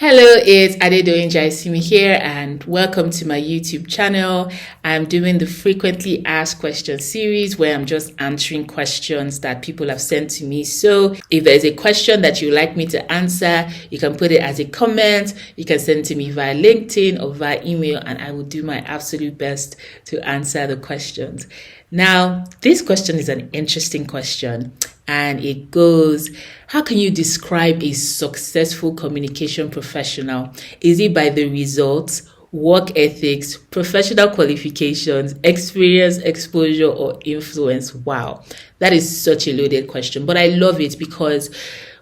Hello, it's Jaiyesimi here, and welcome to my YouTube channel. I'm doing the frequently asked questions series where I'm just answering questions that people have sent to me. So if there's a question that you'd like me to answer, you can put it as a comment, you can send it to me via LinkedIn or via email, and I will do my absolute best to answer the questions. Now, this question is an interesting question. And it goes, how can you describe a successful communication professional? Is it by the results, work ethics, professional qualifications, experience, exposure, or influence? Wow, that is such a loaded question. But I love it because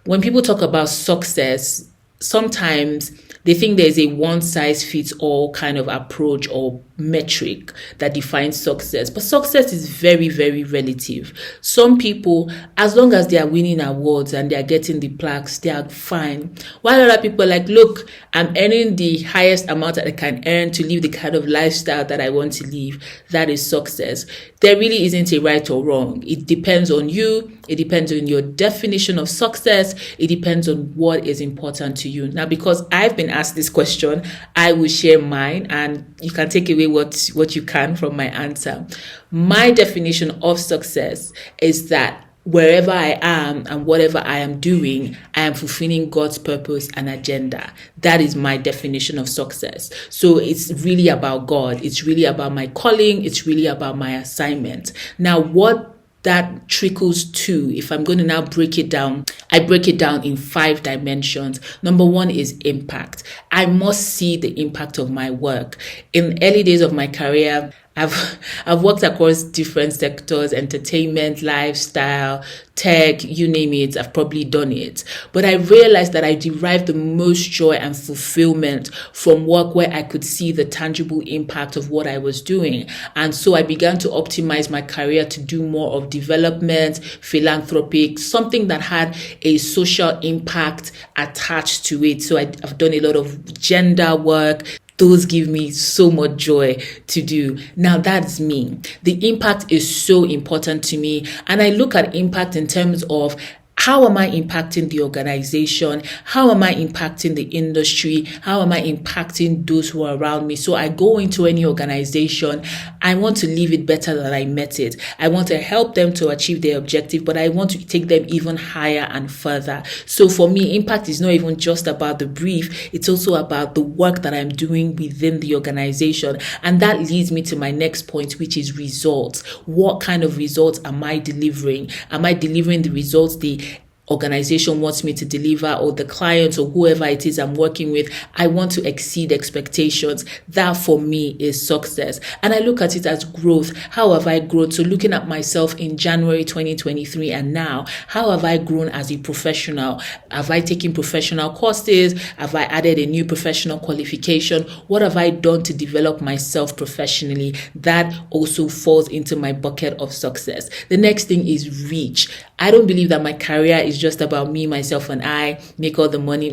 when people talk about success, sometimes they think there's a one-size-fits-all kind of approach or metric that defines success. But success is very, very relative. Some people, as long as they are winning awards and they are getting the plaques, they are fine. While other people are like, look, I'm earning the highest amount that I can earn to live the kind of lifestyle that I want to live. That is success. There really isn't a right or wrong. It depends on you. It depends on your definition of success. It depends on what is important to you. Now, because I've been asked this question, I will share mine and you can take away what you can from my answer. My definition of success is that wherever I am and whatever I am doing, I am fulfilling God's purpose and agenda. That is my definition of success. So it's really about God. It's really about my calling. It's really about my assignment. Now, what that trickles to, if I'm going to now break it down, I break it down in 5 dimensions. Number 1 is impact. I must see the impact of my work. In early days of my career, I've worked across different sectors, entertainment, lifestyle, tech, you name it, I've probably done it. But I realized that I derived the most joy and fulfillment from work where I could see the tangible impact of what I was doing. And so I began to optimize my career to do more of development, philanthropic, something that had a social impact attached to it. So I've done a lot of gender work. Those give me so much joy to do. Now that's me. The impact is so important to me. And I look at impact in terms of how am I impacting the organization? How am I impacting the industry? How am I impacting those who are around me? So I go into any organization, I want to leave it better than I met it. I want to help them to achieve their objective, but I want to take them even higher and further. So for me, impact is not even just about the brief. It's also about the work that I'm doing within the organization. And that leads me to my next point, which is results. What kind of results am I delivering? Am I delivering the results the organization wants me to deliver, or the clients or whoever it is I'm working with? I want to exceed expectations. That for me is success. And I look at it as growth. How have I grown? So looking at myself in January 2023 and now, how have I grown as a professional? Have I taken professional courses? Have I added a new professional qualification? What have I done to develop myself professionally? That also falls into my bucket of success. The next thing is reach. I don't believe that my career is just about me, myself, and I make all the money.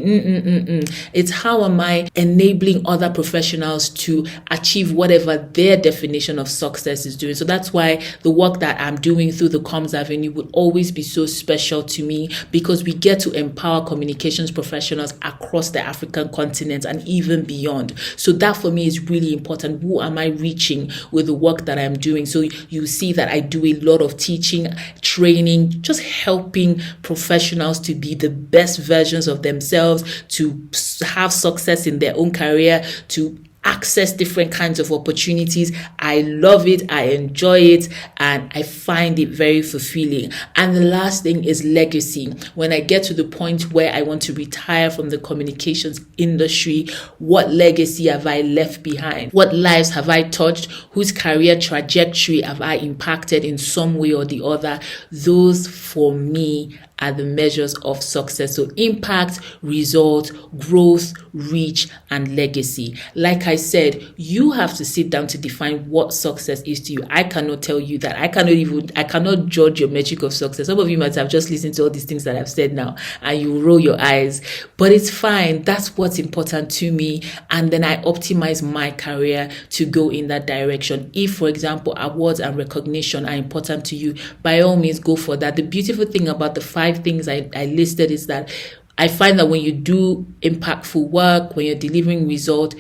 It's how am I enabling other professionals to achieve whatever their definition of success is doing. So that's why the work that I'm doing through the Comms Avenue will always be so special to me, because we get to empower communications professionals across the African continent and even beyond. So that for me is really important. Who am I reaching with the work that I'm doing? So you see that I do a lot of teaching, training, just helping professionals to be the best versions of themselves, to have success in their own career, to access different kinds of opportunities. I love it. I enjoy it. And I find it very fulfilling. And the last thing is legacy. When I get to the point where I want to retire from the communications industry, what legacy have I left behind? What lives have I touched? Whose career trajectory have I impacted in some way or the other? Those for me are the measures of success. So impact, result, growth, reach, and legacy. Like I said, you have to sit down to define what success is to you. I cannot tell you that. I cannot judge your metric of success. Some of you might have just listened to all these things that I've said now and you roll your eyes, but it's fine. That's what's important to me. And then I optimize my career to go in that direction. If, for example, awards and recognition are important to you, by all means, go for that. The beautiful thing about the 5 things I listed is that I find that when you do impactful work, when you're delivering result,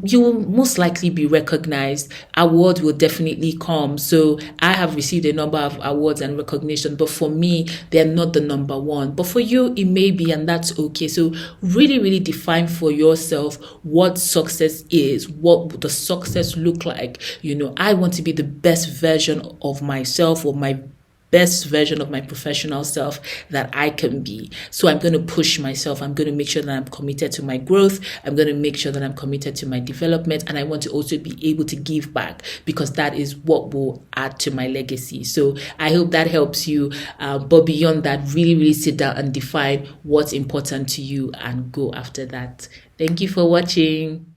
you will most likely be recognized. Awards will definitely come. So I have received a number of awards and recognition, but for me, they're not the number one. But for you, it may be, and that's okay. So really, really define for yourself what success is, what the success look like. I want to be the best version of myself, or my best version of my professional self that I can be. So I'm going to push myself. I'm going to make sure that I'm committed to my growth. I'm going to make sure that I'm committed to my development. And I want to also be able to give back, because that is what will add to my legacy. So I hope that helps you. But beyond that, really, really sit down and define what's important to you and go after that. Thank you for watching.